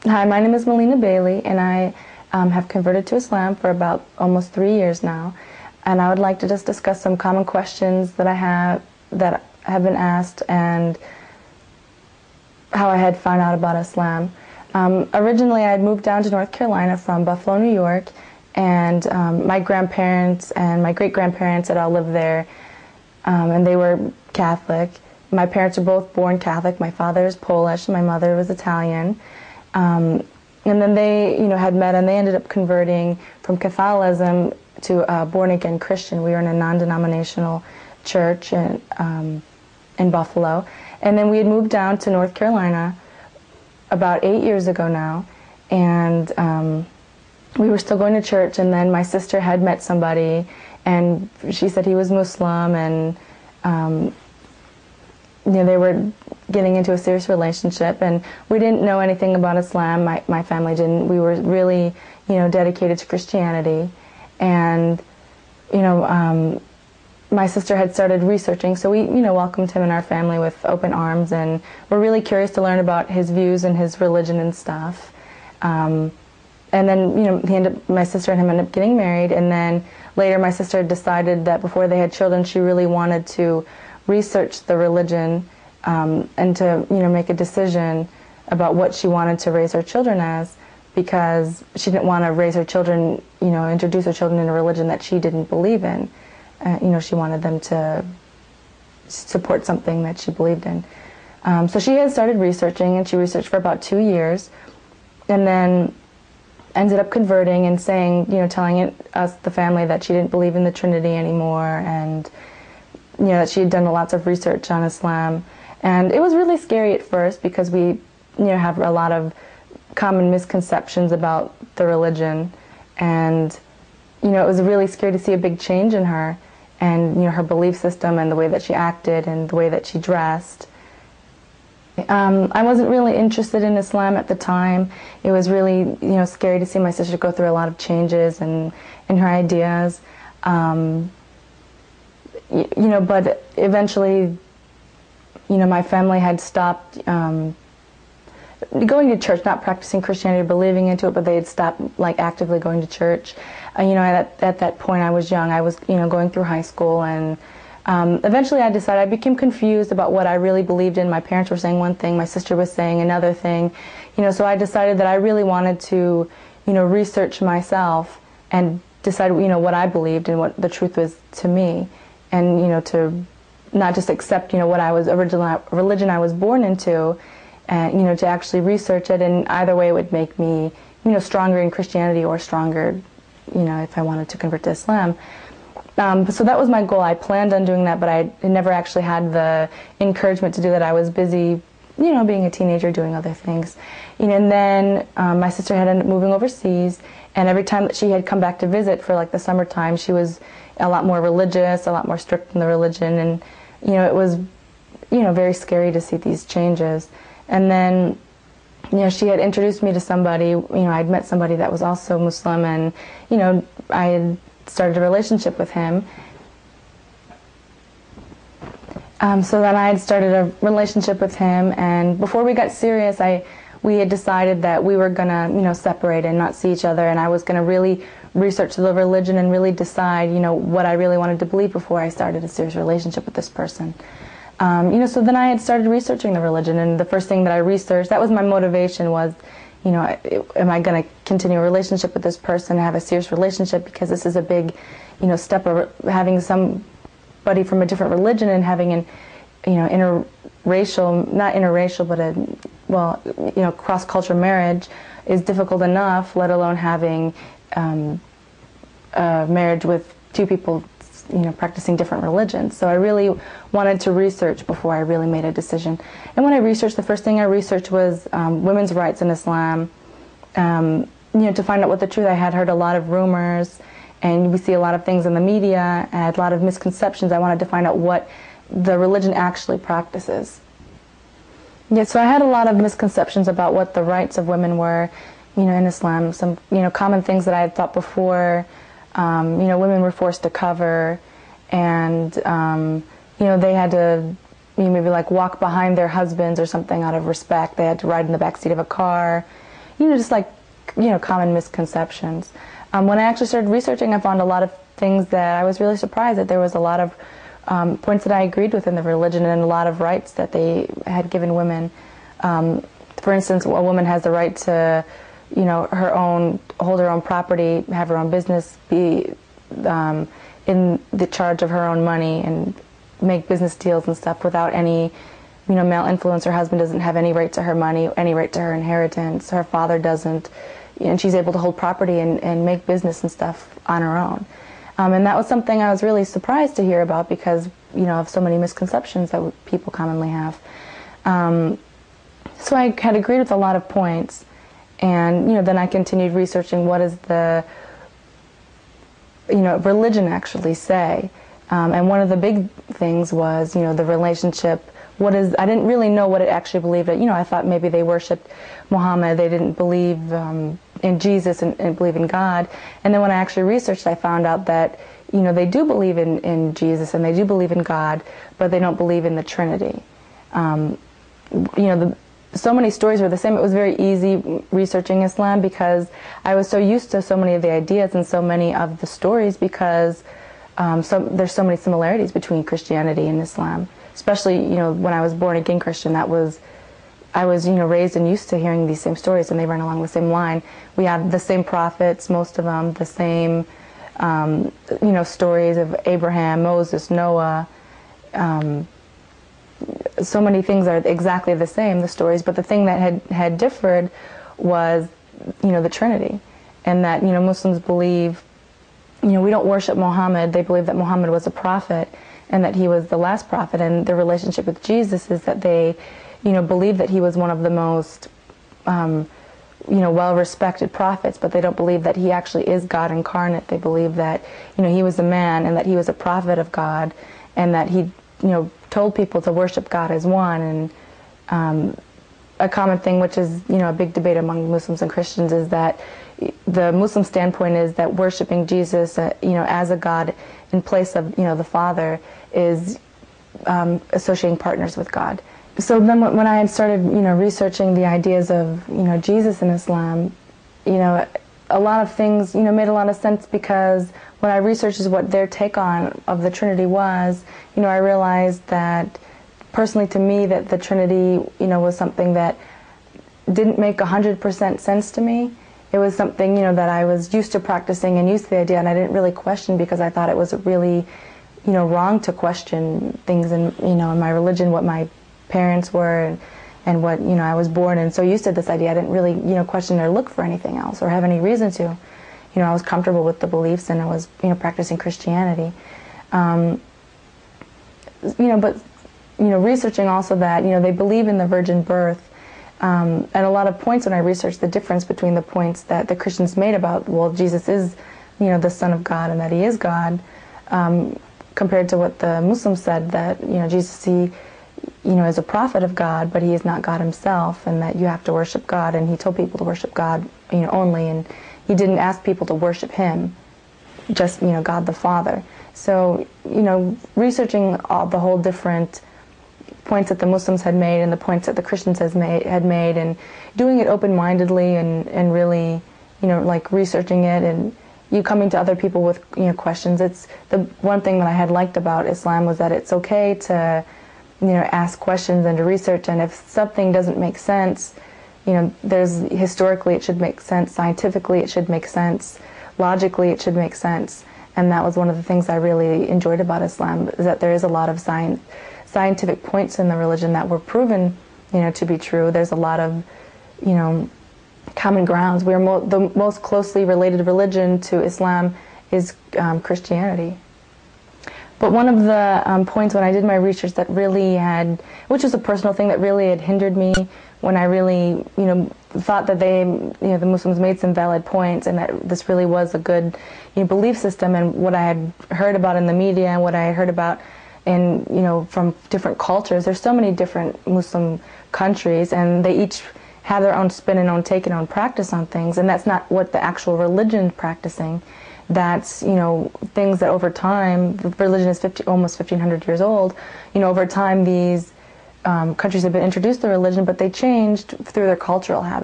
Hi, my name is Melinda Baily, and I have converted to Islam for about almost 3 years now. And I would like to just discuss some common questions that that have been asked and how I had found out about Islam. Originally, I had moved down to North Carolina from Buffalo, New York, and my grandparents and my great-grandparents had all lived there, and they were Catholic. My parents were both born Catholic. My father is Polish, and my mother was Italian. And then they, had met, and they ended up converting from Catholicism to born-again Christian. We were in a non-denominational church in Buffalo. And then we had moved down to North Carolina about 8 years ago now, and we were still going to church, and then my sister had met somebody, and she said he was Muslim, and they were getting into a serious relationship, and we didn't know anything about Islam. My family didn't. We were really, dedicated to Christianity, and my sister had started researching, so we, welcomed him in our family with open arms, and we're really curious to learn about his views and his religion and stuff. And then, my sister and him ended up getting married, and then later my sister decided that before they had children, she really wanted to research the religion and to, make a decision about what she wanted to raise her children as, because she didn't want to raise her children, introduce her children in a religion that she didn't believe in. She wanted them to support something that she believed in. So she had started researching, and she researched for about 2 years, and then ended up converting and saying, telling us, the family, that she didn't believe in the Trinity anymore, and that she had done lots of research on Islam. And it was really scary at first, because we, have a lot of common misconceptions about the religion, and it was really scary to see a big change in her, and her belief system, and the way that she acted, and the way that she dressed. I wasn't really interested in Islam at the time. It was really, scary to see my sister go through a lot of changes in her ideas. But eventually, my family had stopped going to church, not practicing Christianity or believing into it, but they had stopped actively going to church. At that point I was young. I was going through high school, and eventually I decided, I became confused about what I really believed in. My parents were saying one thing, my sister was saying another thing. So I decided that I really wanted to research myself and decide what I believed and what the truth was to me, and to not just accept what I was religion I was born into, and to actually research it, and either way it would make me stronger in Christianity or stronger if I wanted to convert to Islam. So that was my goal. I planned on doing that, but I never actually had the encouragement to do that. I was busy being a teenager, doing other things. And then my sister had ended up moving overseas, and every time that she had come back to visit for the summertime, she was a lot more religious, a lot more strict in the religion, and it was very scary to see these changes. And then she had introduced me to somebody. I'd met somebody that was also Muslim, and I had started a relationship with him. So then I had started a relationship with him, and before we got serious, we had decided that we were gonna separate and not see each other, and I was gonna really research the religion and really decide what I really wanted to believe before I started a serious relationship with this person. So then I had started researching the religion, and the first thing that I researched, that was my motivation, was am I going to continue a relationship with this person, have a serious relationship, because this is a big step of having somebody from a different religion and having an interracial, not interracial, but cross-cultural marriage is difficult enough, let alone having a marriage with two people practicing different religions. So I really wanted to research before I really made a decision. And when I researched, the first thing I researched was women's rights in Islam, to find out what the truth. I had heard a lot of rumors, and we see a lot of things in the media, I had a lot of misconceptions. I wanted to find out what the religion actually practices. Yeah, so I had a lot of misconceptions about what the rights of women were, in Islam. Some, common things that I had thought before. Women were forced to cover, and they had to maybe walk behind their husbands or something out of respect. They had to ride in the back seat of a car. just like, common misconceptions. When I actually started researching, I found a lot of things that I was really surprised that there was a lot of points that I agreed with in the religion, and a lot of rights that they had given women. For instance, a woman has the right to, hold her own property, have her own business, be in the charge of her own money, and make business deals and stuff without any, male influence. Her husband doesn't have any right to her money, any right to her inheritance. Her father doesn't, and she's able to hold property and make business and stuff on her own. And that was something I was really surprised to hear about because, of so many misconceptions that people commonly have. So I had agreed with a lot of points, and then I continued researching what does the religion actually say. And one of the big things was the relationship. I didn't really know what it actually believed. I thought maybe they worshipped Muhammad. They didn't believe in Jesus and believe in God. And then when I actually researched, I found out that they do believe in Jesus and they do believe in God, but they don't believe in the Trinity. So many stories were the same. It was very easy researching Islam because I was so used to so many of the ideas and so many of the stories because there's so many similarities between Christianity and Islam. Especially, when I was born again Christian, I was raised and used to hearing these same stories, and they run along the same line. We have the same prophets, most of them, the same, stories of Abraham, Moses, Noah. So many things are exactly the same, the stories, but the thing that had differed was, the Trinity, and that, Muslims believe, we don't worship Muhammad. They believe that Muhammad was a prophet, and that he was the last prophet, and their relationship with Jesus is that they, believe that he was one of the most, well-respected prophets, but they don't believe that he actually is God incarnate. They believe that, he was a man, and that he was a prophet of God, and that he, told people to worship God as one. And a common thing, which is, a big debate among Muslims and Christians, is that the Muslim standpoint is that worshiping Jesus, as a God in place of, the Father, is associating partners with God. So then when I had started, researching the ideas of, Jesus in Islam, a lot of things, made a lot of sense because when I researched what their take on of the Trinity was, I realized that personally to me that the Trinity, was something that didn't make 100% sense to me. It was something, that I was used to practicing and used to the idea, and I didn't really question because I thought it was really, wrong to question things in, in my religion, what my parents were and what, I was born in. So used to this idea, I didn't really, question or look for anything else or have any reason to. I was comfortable with the beliefs and I was, practicing Christianity. But, researching also that, they believe in the virgin birth. And a lot of points when I researched the difference between the points that the Christians made about, well, Jesus is, the Son of God and that he is God, compared to what the Muslims said, that, Jesus, he, is a prophet of God, but he is not God himself, and that you have to worship God, and he told people to worship God, only, and he didn't ask people to worship him, just, God the Father. So, researching all the whole different points that the Muslims had made and the points that the Christians had made, and doing it open-mindedly and really, like researching it and you coming to other people with, questions. It's the one thing that I had liked about Islam was that it's okay to, ask questions and to research, and if something doesn't make sense, there's historically it should make sense, scientifically it should make sense, logically it should make sense, and that was one of the things I really enjoyed about Islam, is that there is a lot of scientific points in the religion that were proven, to be true. There's a lot of, common grounds. We're the most closely related religion to Islam is Christianity. But one of the points when I did my research that really had, which was a personal thing that really had hindered me, when I really, thought that they, the Muslims made some valid points and that this really was a good, belief system, and what I had heard about in the media and what I had heard about in, from different cultures. There's so many different Muslim countries, and they each have their own spin and own take and own practice on things, and that's not what the actual religion is practicing. That's, things that over time, the religion is almost 1,500 years old, over time these countries have been introduced to religion, but they changed through their cultural habits.